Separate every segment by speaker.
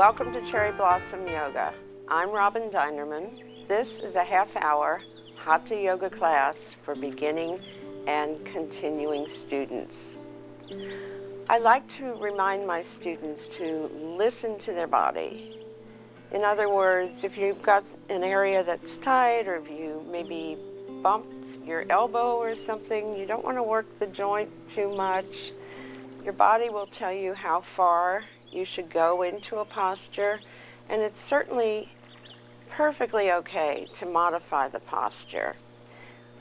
Speaker 1: Welcome to Cherry Blossom Yoga. I'm Robin Dinerman. This is a half-hour Hatha Yoga class for beginning and continuing students. I like to remind my students to listen to their body. In other words, if you've got an area that's tight, or if you maybe bumped your elbow or something, you don't want to work the joint too much. Your body will tell you how far you should go into a posture, and it's certainly perfectly okay to modify the posture.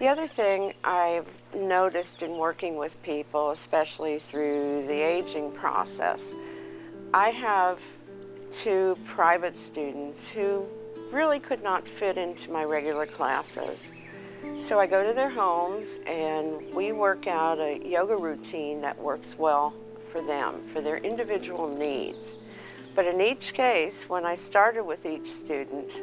Speaker 1: The other thing I've noticed in working with people, especially through the aging process, I have 2 private students who really could not fit into my regular classes. So I go to their homes and we work out a yoga routine that works well for them, for their individual needs. But in each case, when I started with each student,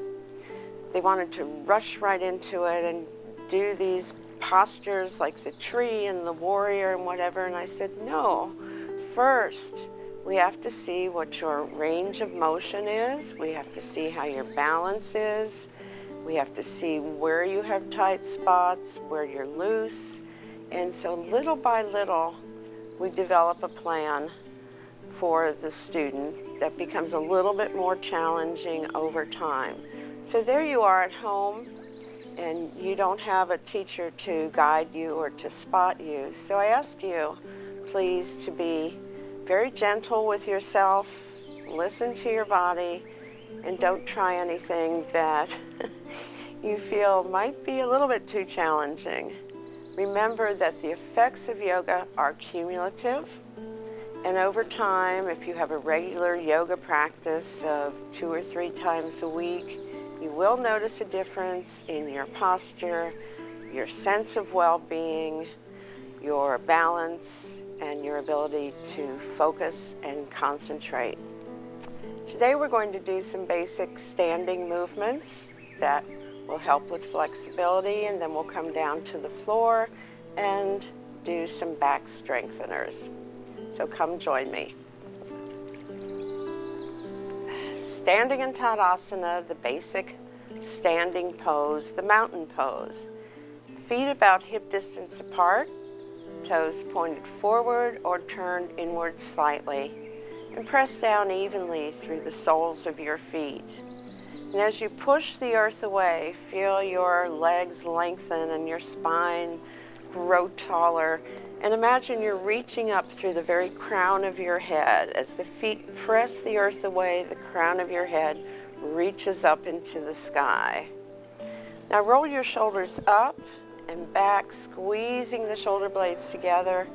Speaker 1: they wanted to rush right into it and do these postures like the tree and the warrior and whatever, and I said, no, first we have to see what your range of motion is, we have to see how your balance is, we have to see where you have tight spots, where you're loose, and so little by little we develop a plan for the student that becomes a little bit more challenging over time. So there you are at home, and you don't have a teacher to guide you or to spot you. So I ask you, please, to be very gentle with yourself, listen to your body, and don't try anything that you feel might be a little bit too challenging. Remember that the effects of yoga are cumulative, and over time, if you have a regular yoga practice of 2 or 3 times a week, you will notice a difference in your posture, your sense of well-being, your balance, and your ability to focus and concentrate. Today we're going to do some basic standing movements that will help with flexibility, and then we'll come down to the floor and do some back strengtheners. So come join me. Standing in Tadasana, the basic standing pose, the mountain pose. Feet about hip distance apart, toes pointed forward or turned inward slightly, and press down evenly through the soles of your feet. And as you push the earth away, feel your legs lengthen and your spine grow taller. And imagine you're reaching up through the very crown of your head. As the feet press the earth away, the crown of your head reaches up into the sky. Now roll your shoulders up and back, squeezing the shoulder blades together,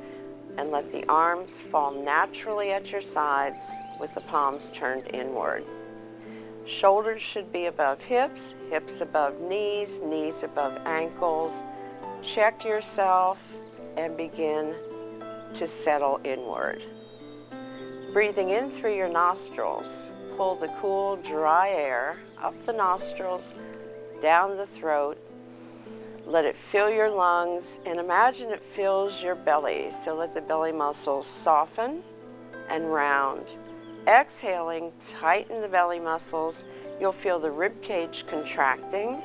Speaker 1: and let the arms fall naturally at your sides with the palms turned inward. Shoulders should be above hips, hips above knees, knees above ankles. Check yourself and begin to settle inward. Breathing in through your nostrils, pull the cool, dry air up the nostrils, down the throat. Let it fill your lungs, and imagine it fills your belly. So let the belly muscles soften and round. Exhaling, tighten the belly muscles. You'll feel the rib cage contracting,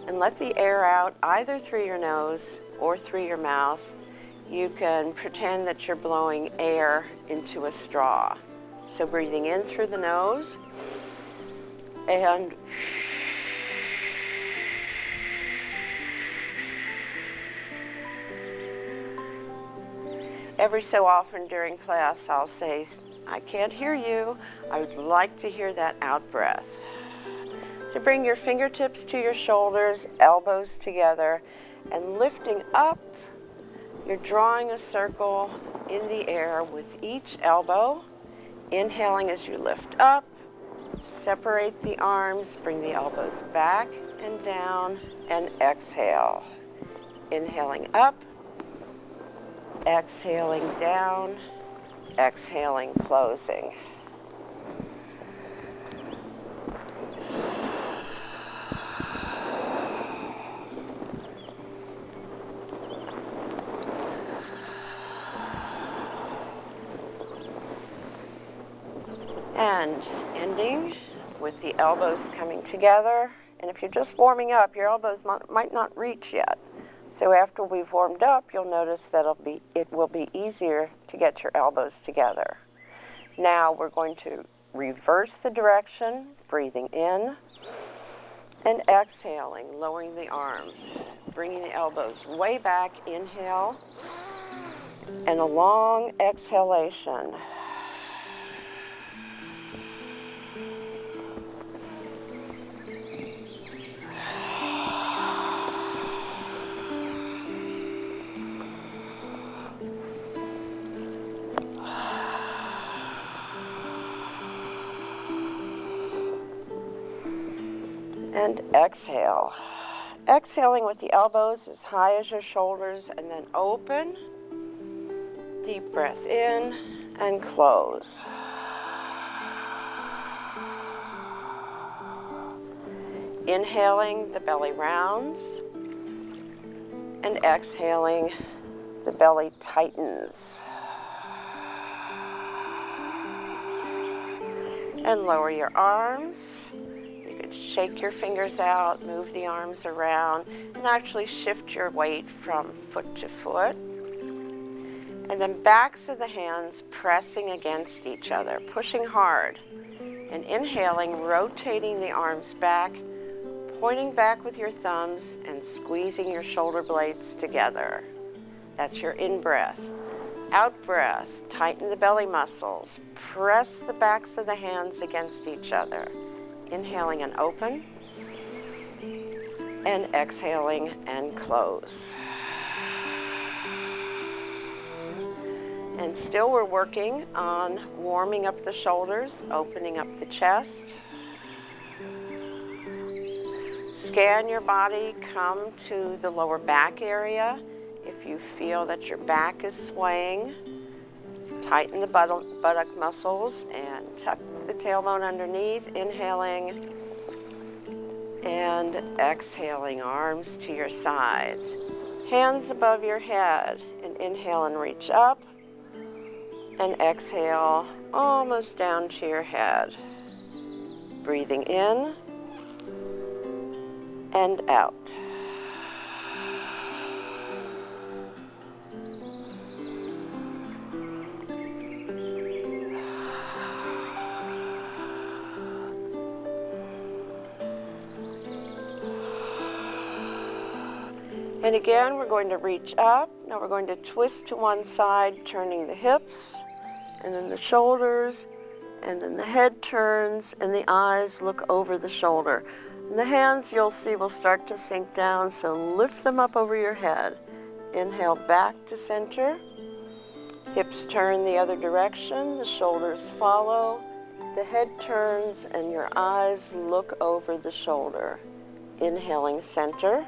Speaker 1: and let the air out either through your nose or through your mouth. You can pretend that you're blowing air into a straw. So breathing in through the nose and every so often during class I'll say, I can't hear you. I would like to hear that out breath. So bring your fingertips to your shoulders, elbows together, and lifting up, you're drawing a circle in the air with each elbow. Inhaling as you lift up, separate the arms, bring the elbows back and down, and exhale. Inhaling up, exhaling down, exhaling, closing. And ending. the elbows coming together. And if you're just warming up, your elbows might not reach yet. So after we've warmed up, you'll notice that it will be easier to get your elbows together. Now we're going to reverse the direction, breathing in and exhaling, lowering the arms, bringing the elbows way back, inhale, and a long exhalation. And exhale. Exhaling with the elbows as high as your shoulders, and then open. Deep breath in and close. Inhaling, the belly rounds, and exhaling, the belly tightens. And lower your arms. You could shake your fingers out, move the arms around, and actually shift your weight from foot to foot. And then backs of the hands pressing against each other, pushing hard. And inhaling, rotating the arms back, pointing back with your thumbs and squeezing your shoulder blades together. That's your in-breath. Out-breath, tighten the belly muscles. Press the backs of the hands against each other. Inhaling and open, and exhaling and close. And still we're working on warming up the shoulders, opening up the chest. Scan your body, come to the lower back area. If you feel that your back is swaying, tighten the buttock muscles and tuck the tailbone underneath, inhaling and exhaling, arms to your sides. Hands above your head, and inhale and reach up, and exhale almost down to your head. Breathing in and out. And again, we're going to reach up. Now we're going to twist to one side, turning the hips, and then the shoulders, and then the head turns, and the eyes look over the shoulder. And the hands, you'll see, will start to sink down, so lift them up over your head. Inhale back to center. Hips turn the other direction, the shoulders follow, the head turns, and your eyes look over the shoulder. Inhaling center.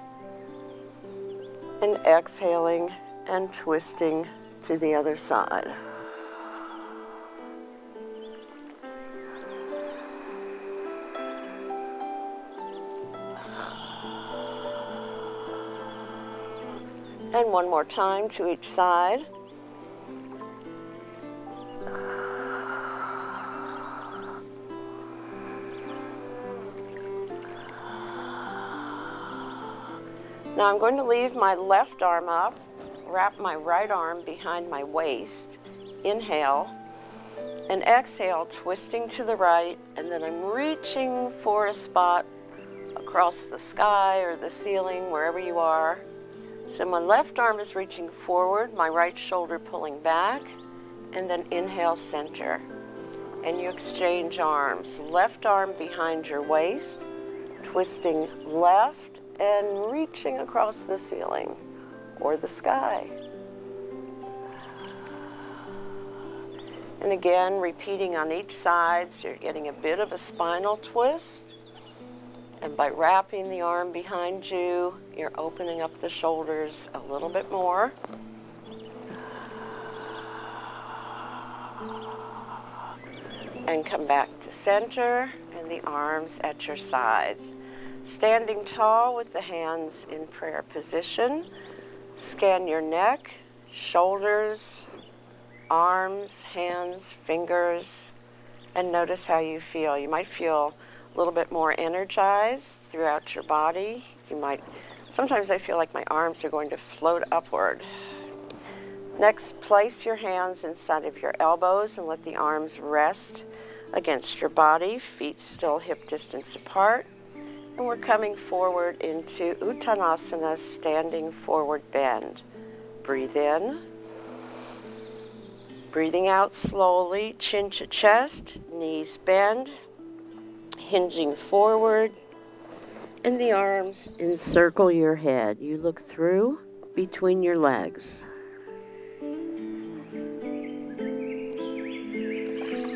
Speaker 1: And exhaling and twisting to the other side. And one more time to each side. Now I'm going to leave my left arm up, wrap my right arm behind my waist, inhale, and exhale, twisting to the right, and then I'm reaching for a spot across the sky or the ceiling, wherever you are. So my left arm is reaching forward, my right shoulder pulling back, and then inhale, center. And you exchange arms, left arm behind your waist, twisting left, and reaching across the ceiling or the sky. And again, repeating on each side, so you're getting a bit of a spinal twist. And by wrapping the arm behind you, you're opening up the shoulders a little bit more. And come back to center, and the arms at your sides. Standing tall with the hands in prayer position. Scan your neck, shoulders, arms, hands, fingers, and notice how you feel. You might feel little bit more energized throughout your body. Sometimes I feel like my arms are going to float upward. Next, place your hands inside of your elbows and let the arms rest against your body, feet still hip distance apart. And we're coming forward into Uttanasana, standing forward bend. Breathe in. Breathing out slowly, chin to chest, knees bend, hinging forward, and the arms encircle your head. You look through between your legs.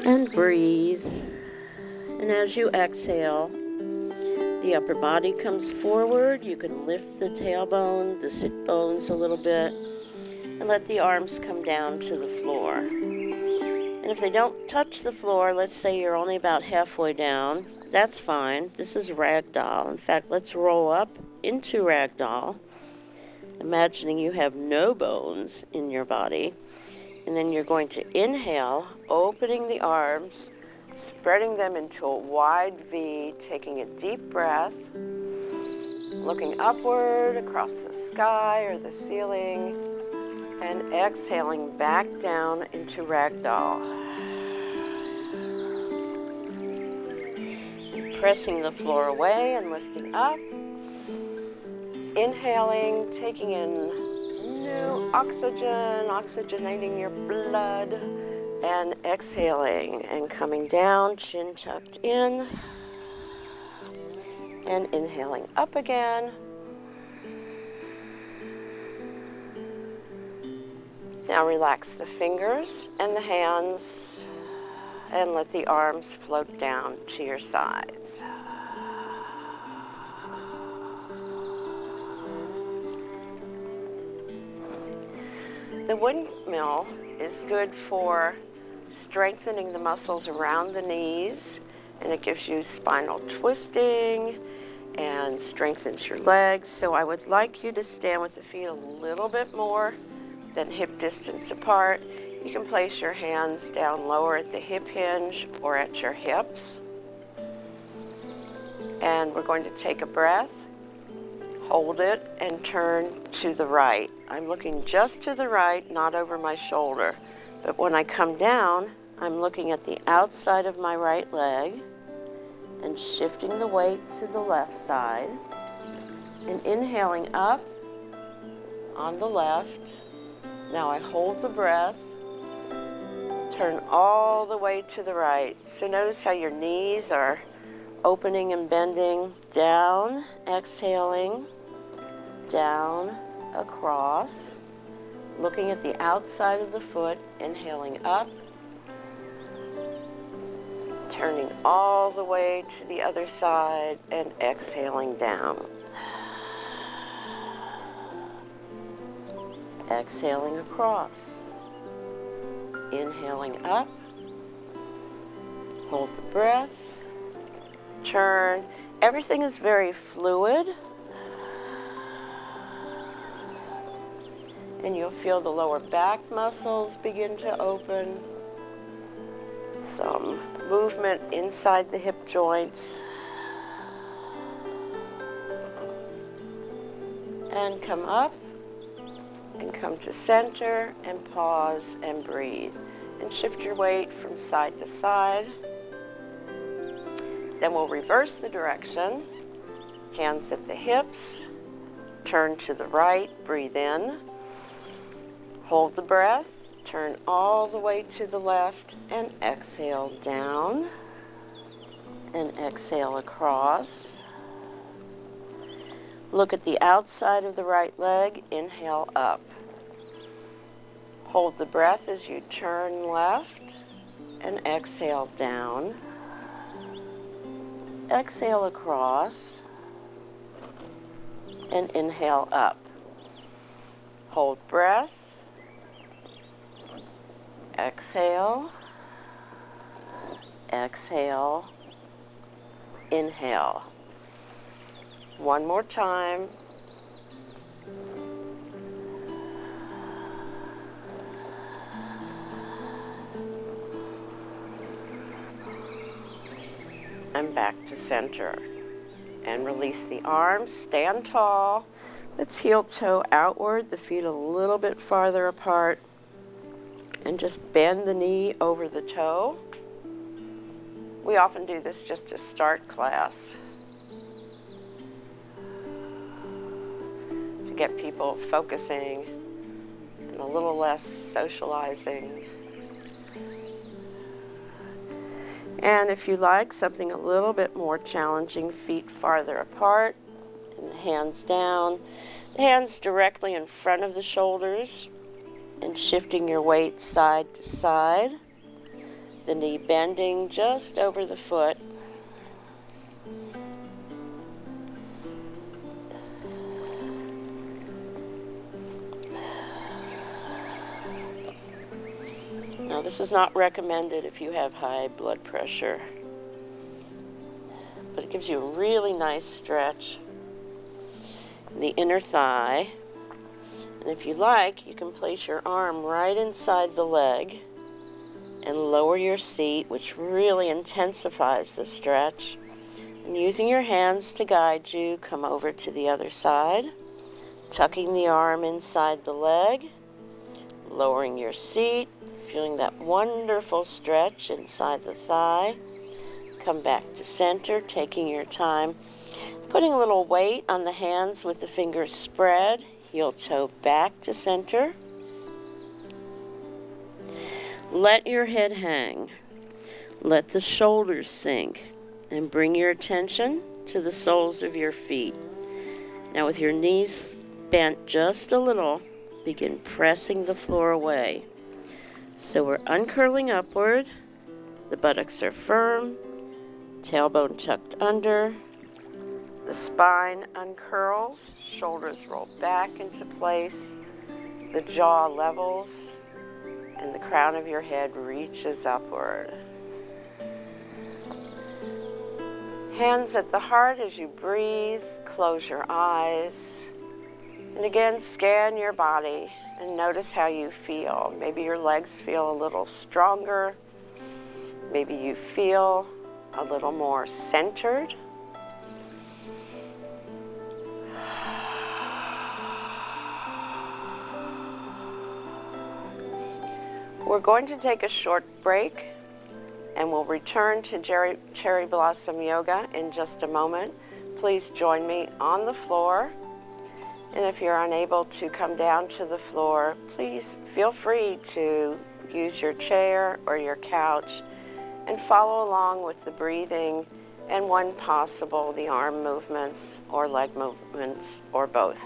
Speaker 1: And breathe. And as you exhale, the upper body comes forward. You can lift the tailbone, the sit bones a little bit, and let the arms come down to the floor. And if they don't touch the floor, let's say you're only about halfway down, that's fine. This is ragdoll. In fact, let's roll up into ragdoll, imagining you have no bones in your body. And then you're going to inhale, opening the arms, spreading them into a wide V, taking a deep breath, looking upward across the sky or the ceiling, and exhaling back down into ragdoll. And pressing the floor away and lifting up. Inhaling, taking in new oxygen, oxygenating your blood, and exhaling and coming down, chin tucked in, and inhaling up again. Now relax the fingers and the hands and let the arms float down to your sides. The windmill is good for strengthening the muscles around the knees, and it gives you spinal twisting and strengthens your legs. So I would like you to stand with the feet a little bit more than hip distance apart. You can place your hands down lower at the hip hinge or at your hips. And we're going to take a breath, hold it, and turn to the right. I'm looking just to the right, not over my shoulder. But when I come down, I'm looking at the outside of my right leg and shifting the weight to the left side and inhaling up on the left. Now I hold the breath, turn all the way to the right. So notice how your knees are opening and bending down, exhaling, down, across, looking at the outside of the foot, inhaling up, turning all the way to the other side, and exhaling down. Exhaling across, inhaling up, hold the breath, turn. Everything is very fluid. And you'll feel the lower back muscles begin to open. Some movement inside the hip joints. And come up and come to center and pause and breathe. And shift your weight from side to side. Then we'll reverse the direction. Hands at the hips. Turn to the right, breathe in. Hold the breath, turn all the way to the left, and exhale down, and exhale across. Look at the outside of the right leg, inhale up. Hold the breath as you turn left, and exhale down. Exhale across, and inhale up. Hold breath. Exhale, exhale, inhale. One more time. time back to center. And release the arms, stand tall. Let's heel toe outward, the feet a little bit farther apart. And just bend the knee over the toe. We often do this just to start class, to get people focusing and a little less socializing. And if you like something a little bit more challenging, feet farther apart and the hands down, the hands directly in front of the shoulders and shifting your weight side to side, the knee bending just over the foot. Now, this is not recommended if you have high blood pressure, but it gives you a really nice stretch in the inner thigh. And if you like, you can place your arm right inside the leg and lower your seat, which really intensifies the stretch. And using your hands to guide you, come over to the other side, tucking the arm inside the leg, lowering your seat, feeling that wonderful stretch inside the thigh. Come back to center, taking your time, putting a little weight on the hands with the fingers spread, heel toe back to center. Let your head hang. Let the shoulders sink, and bring your attention to the soles of your feet. Now, with your knees bent just a little, begin pressing the floor away. So we're uncurling upward, the buttocks are firm, tailbone tucked under, the spine uncurls, shoulders roll back into place, the jaw levels, and the crown of your head reaches upward. Hands at the heart as you breathe, close your eyes, and again scan your body and notice how you feel. Maybe your legs feel a little stronger. Maybe you feel a little more centered. We're going to take a short break and we'll return to Cherry Blossom Yoga in just a moment. Please join me on the floor. And if you're unable to come down to the floor, please feel free to use your chair or your couch and follow along with the breathing and when possible, the arm movements or leg movements or both.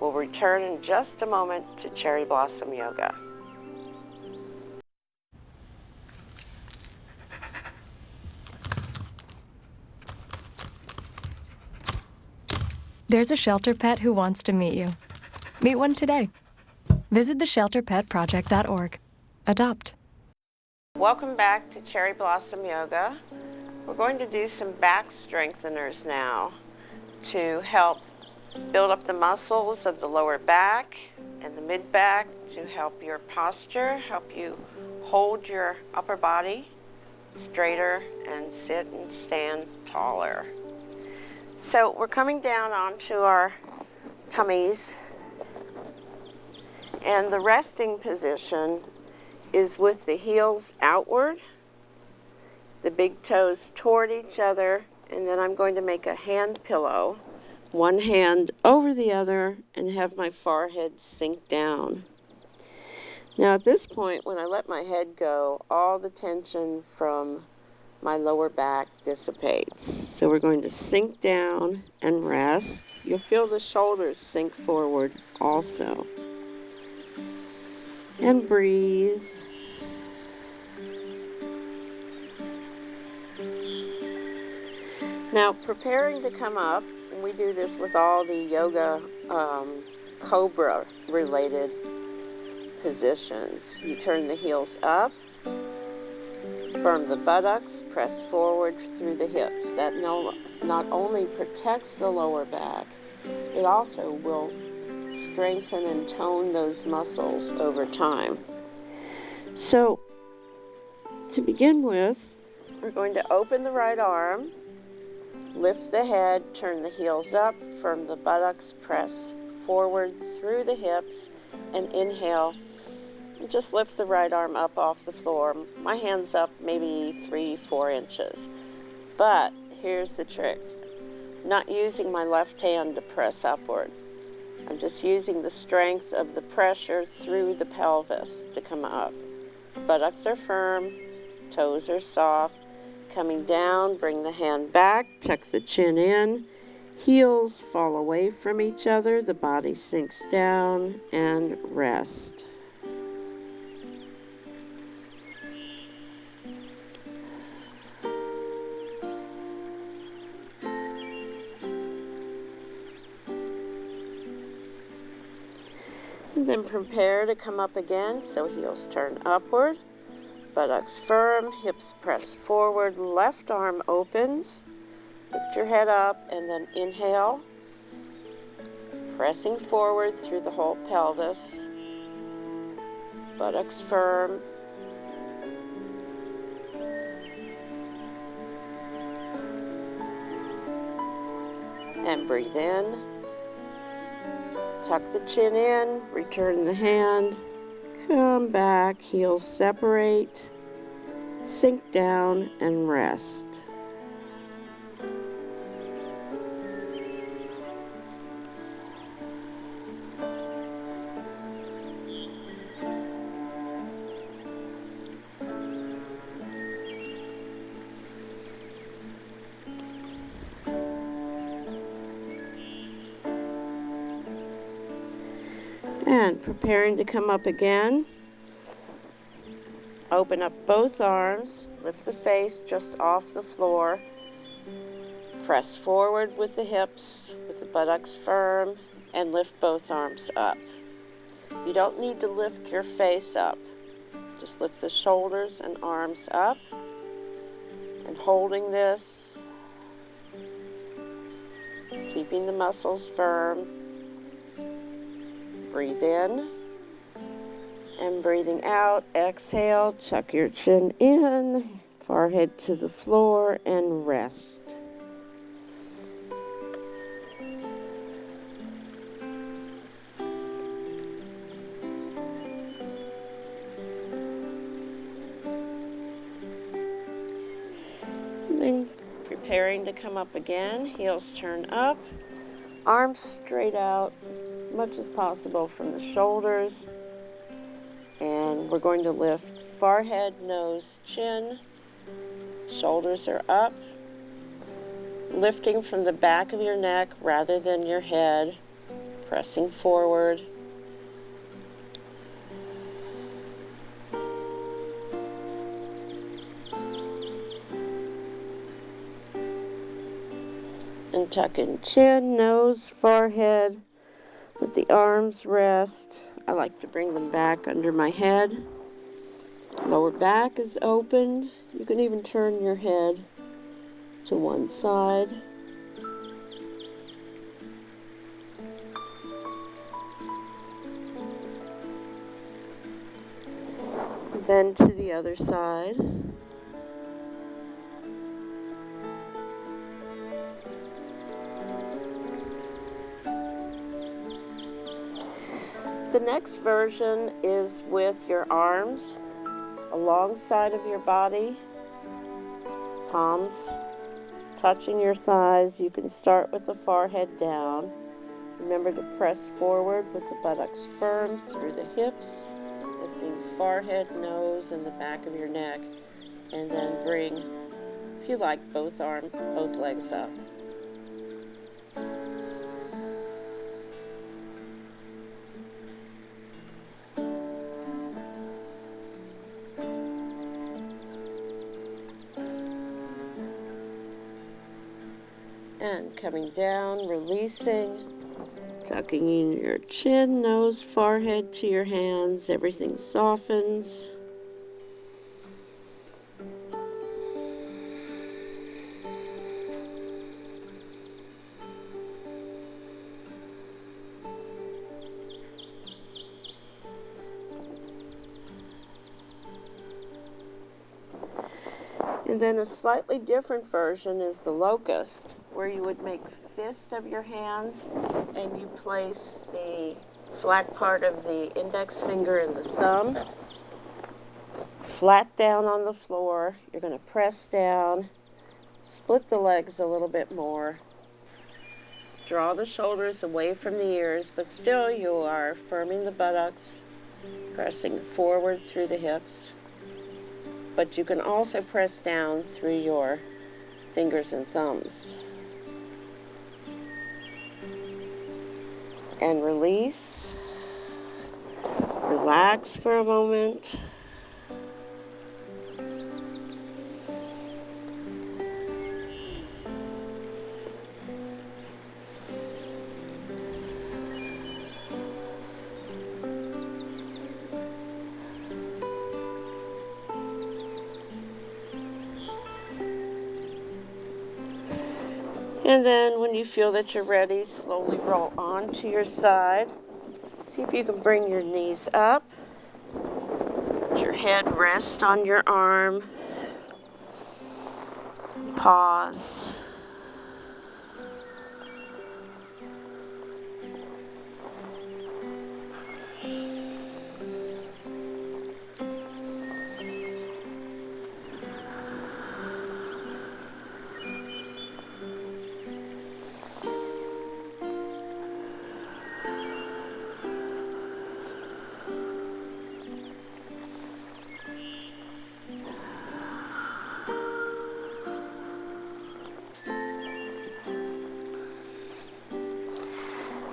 Speaker 1: We'll return in just a moment to Cherry Blossom Yoga.
Speaker 2: There's a shelter pet who wants to meet you. Meet one today. Visit theshelterpetproject.org. Adopt.
Speaker 1: Welcome back to Cherry Blossom Yoga. We're going to do some back strengtheners now to help build up the muscles of the lower back and the mid back, to help your posture, help you hold your upper body straighter and sit and stand taller. So we're coming down onto our tummies, and the resting position is with the heels outward, the big toes toward each other, and then I'm going to make a hand pillow, one hand over the other, and have my forehead sink down. Now at this point, when I let my head go, all the tension from my lower back dissipates. So we're going to sink down and rest. You'll feel the shoulders sink forward also. And breathe. Now, preparing to come up, and we do this with all the yoga cobra related positions. You turn the heels up, firm the buttocks, press forward through the hips. That not only protects the lower back, it also will strengthen and tone those muscles over time. So, to begin with, We're going to open the right arm, lift the head, turn the heels up, firm the buttocks, press forward through the hips, and inhale. And just lift the right arm up off the floor. My hand's up maybe 3-4 inches. But here's the trick. I'm not using my left hand to press upward. I'm just using the strength of the pressure through the pelvis to come up. Buttocks are firm, toes are soft. Coming down, bring the hand back, tuck the chin in. Heels fall away from each other, the body sinks down, and rest. And then prepare to come up again, so heels turn upward, buttocks firm, hips press forward, left arm opens. Lift your head up and then inhale, pressing forward through the whole pelvis, buttocks firm. And breathe in, tuck the chin in, return the hand, come back, heels separate, sink down and rest. And preparing to come up again. Open up both arms, lift the face just off the floor. Press forward with the hips, with the buttocks firm, and lift both arms up. You don't need to lift your face up. Just lift the shoulders and arms up. And holding this, keeping the muscles firm. Breathe in, and breathing out, exhale, tuck your chin in, forehead to the floor, and rest. And then preparing to come up again, heels turn up, arms straight out as much as possible from the shoulders. And we're going to lift forehead, nose, chin. Shoulders are up. Lifting from the back of your neck rather than your head. Pressing forward. And tuck in chin, nose, forehead. Let the arms rest. I like to bring them back under my head. Lower back is opened. You can even turn your head to one side. Then to the other side. The next version is with your arms alongside of your body, palms touching your thighs. You can start with the forehead down. Remember to press forward with the buttocks firm through the hips, lifting forehead, nose, and the back of your neck, and then bring, if you like, both legs up. And coming down, releasing, tucking in your chin, nose, forehead to your hands. Everything softens. And then a slightly different version is the locust, where you would make fists of your hands and you place the flat part of the index finger and the thumb flat down on the floor. You're going to press down, split the legs a little bit more, draw the shoulders away from the ears, but still you are firming the buttocks, pressing forward through the hips. But you can also press down through your fingers and thumbs. And release. Relax for a moment. And then when you feel that you're ready, slowly roll onto your side. See if you can bring your knees up. Let your head rest on your arm. Pause.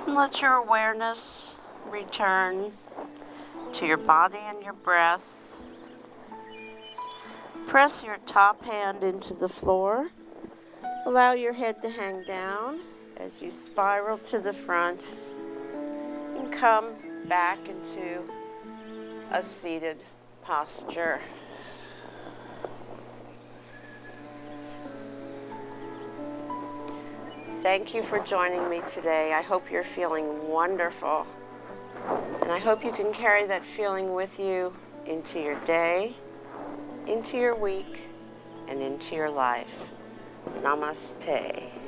Speaker 1: And let your awareness return to your body and your breath. Press your top hand into the floor. Allow your head to hang down as you spiral to the front and come back into a seated posture. Thank you for joining me today. I hope you're feeling wonderful. And I hope you can carry that feeling with you into your day, into your week, and into your life. Namaste.